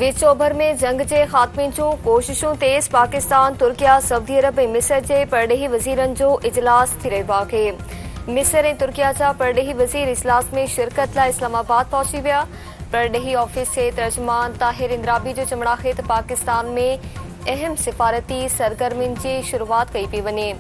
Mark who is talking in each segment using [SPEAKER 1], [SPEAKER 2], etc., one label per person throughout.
[SPEAKER 1] विच over में जंग जे ख़ात्मे जूं कोशिशूं तेज़ पाकिस्तान, तुर्किया, सऊदी अरब ऐं मिस्र जे परॾेही वज़ीरनि जो इजलास थी रहियो आहे। मिस्र ऐं तुर्किया जा परॾेही वज़ीर इजलास में शिरकत लाइ इस्लामाबाद पहुची विया। परॾेही ऑफिस जे तर्जुमान ताहिर इंद्राबी जो चवणु आहे त पाकिस्तान में अहम सिफ़ारती सरगर्मियुनि जी शुरूआत कई पई वञे।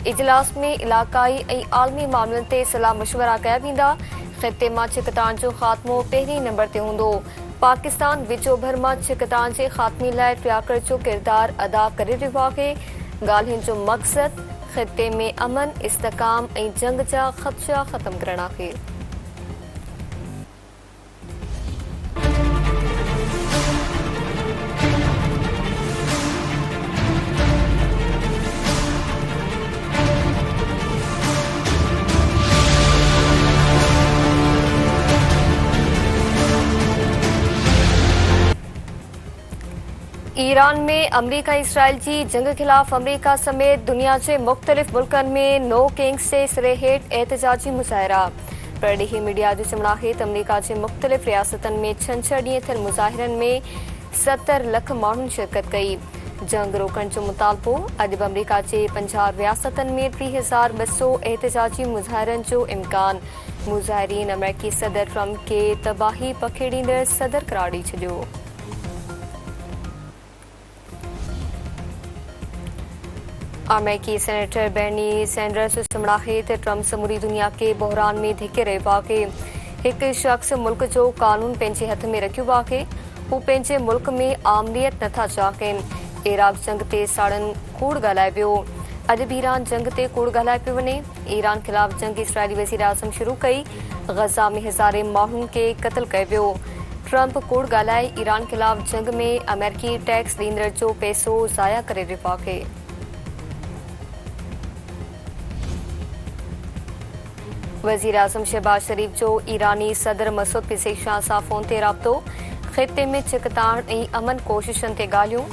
[SPEAKER 1] इजलास में इलाक़ाई ऐं आलमी मामलनि ते सलाह मशवरा कया वेंदा। ख़िते मां छिकताण जो ख़ात्मो पहिरीं नंबर ते हूंदो। पाकिस्तान विच ओभर मां छिकताण जे ख़ात्मे लाइ टियाकड़ जो किरदार अदा करे रहियो आहे। ॻाल्हियुनि जो मक़सद ख़िते में अमन, इस्तिकाम ऐं जंग जा ख़दशा ख़तम करणु आहे। ईरान में अमरीका इसराइल जी जंग खिलाफ़ अमरीका समेत दुनिया के मुख़्तलिफ़ मुल्कनि में नो किंग्स जे सिरे हेठि एहतजाजी मुज़ाहिरा। परॾेही मीडिया जो चवणु आहे त अमरीका जे मुख़्तलिफ़ रियासतनि में छंछरु ॾींहुं थियल मुज़ाहिरनि में 70 लख माण्हुनि शिरकत कई। जंग रोकण जो मुतालबो। अॼु बि अमरीका जे 50 रियासतनि में 30,200 एहतजाजी मुज़ाहिरनि जो इम्कान। मुज़ाहिरीन अमेरिकी सदर ट्रंप खे तबाही पखेड़ींदड़ सदर करार ॾेई छॾियो। अमेरिकी सेनेटर बर्नी सैंडर्स जो चवणु आहे त ट्रंप समूरी दुनिया खे बहरान में धिके रहियो आहे। हिकु शख़्स मुल्क जो कानून पंहिंजे हथ में रखियो आहे। हू पंहिंजे मुल्क में आमनियत नथा चाहिनि। इराक जंग ते साड़नि कूड़ ॻाल्हाए वियो। अॼु बि ईरान जंग ते कूड़ ॻाल्हाए पियो वञे। ईरान ख़िलाफ़ जंग इसराइली वज़ीर आज़म शुरू कई। ग़ज़ा में हज़ारे माण्हुनि खे क़त्ल कयो वियो। ट्रंप कूड़ ॻाल्हाए ईरान ख़िलाफ़ जंग में अमेरिकी टैक्स ॾींदड़ जो पैसो ज़ाया करे रहियो आहे। वज़ीर आज़म शहबाज शरीफ जो ईरानी सदर मसूद पिज़ेशकियान सां फ़ोन ते राब्तो। ख़िते में छिकताण ऐं अमन कोशिशुनि ते ॻाल्हियूं।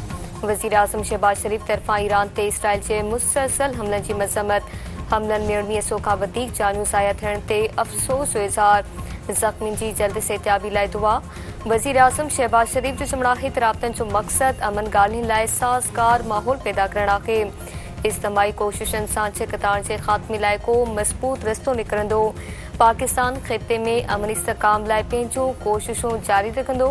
[SPEAKER 1] वज़ीर आज़म शहबाज शरीफ तरफ़ां ईरान ते इसराइल जे मुसलसल हमलनि जी मज़म्मत। हमलनि में 1900 खां वधीक जानियूं ज़ाया थियण ते अफ़सोस जो इज़हार। ज़ख़्मियुनि जी जल्द सेहतियाबी लाइ दुआ। वज़ीर आज़म शहबाज शरीफ जो चवणु आहे त राब्तनि जो मक़सद अमन ॻाल्हियुनि लाइ साज़गार माहौल पैदा करणु आहे। इज्तमाही कोशिशुनि सां छिकताण जे ख़ात्मे लाइ को मज़बूत रस्तो निकिरंदो। पाकिस्तान ख़िते में अमन इस्तिकाम लाइ पंहिंजूं कोशिशूं जारी रखंदो।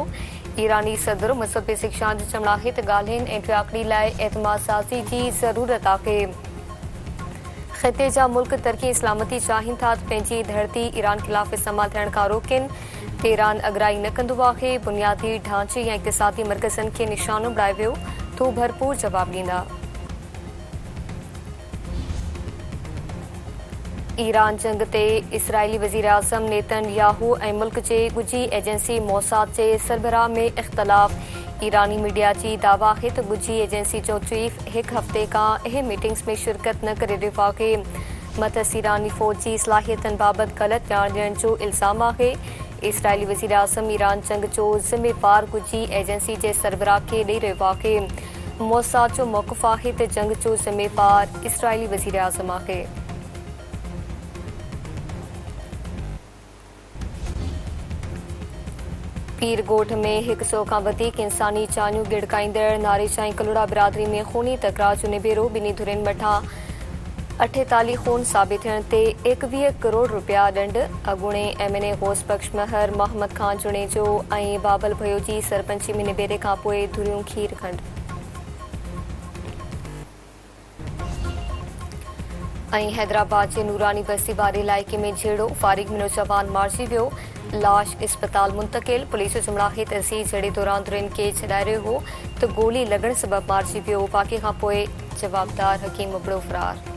[SPEAKER 1] ईरानी सदर मसूद पिज़ेशकियान जो चवणु आहे त ॻाल्हियुनि ऐं टियाकड़ी लाइ एतमाद साज़ी जी ज़रूरत आहे। ख़िते जा मुल्क तरक़ी इस्लामती चाहिनि था त पंहिंजी धरती ईरान ख़िलाफ़ इस्तेमालु थियण खां रोकनि। तेहरान अगराई न कंदो आहे। बुनियादी ढांचे या इक़्तिसादी मर्कज़नि खे निशानो बणाए वियो। तो भरपूर जवाब ॾींदा। ईरान जंग ते इसराइली वज़ीर आज़म नेतन्याहू ऐं मुल्क जे ॻुझी एजेंसी मोसाद जे सरबराह में इख़्तिलाफ़। ईरानी मीडिया जी दावा आहे त ॻुझी एजेंसी जो चीफ हिकु हफ़्ते खां अहम मीटिंग्स में शिरकत न करे रहियो आहे। मथस ईरानी फ़ौज जी सलाहियतनि बाबति ग़लति ॼाण ॾियण जो इल्ज़ाम आहे। इसराइली वज़ीर आज़म ईरान जंग जो ज़िम्मेवार ॻुझी एजेंसी जे सरबराह खे ॾेई रहियो आहे। मोसाद जो मौक़िफ़ आहे त जंग जो ज़िम्मेवार इसराइली वज़ीर आज़म आहे। पीर ॻोठ में 100 खां वधीक इंसानी जानियूं गिड़काईंदड़ नारेशाही कलुड़ा बिरादरी में खूनी तकरार जो निबेरो। ॿिन्ही धुरियुनि मथां 48 खून साबित थियण ते 21 करोड़ रुपया ॾंड। अॻूणे MNA गौस बख्श महर, मोहम्मद खान जुणेजो ऐं बाबल भयो जी सरपंची में निबेरे खां पोइ धुरियूं खीर खंड। ऐं हैदराबाद जे नूरानी बस्ती वारे इलाइक़े में झेड़ो। फारिग में नौजवान मारिजी वियो। लाश इस्पताल मुंतकिल। पुलिस जो चवणु आहे त अज़ीज़ झेड़े दौरान धुरियुनि खे छॾाए रहियो हो त गोली लॻण सबबि मारिजी वियो। वाक़े खां पोइ जवाबदार हकीम उबड़ो फ़रार।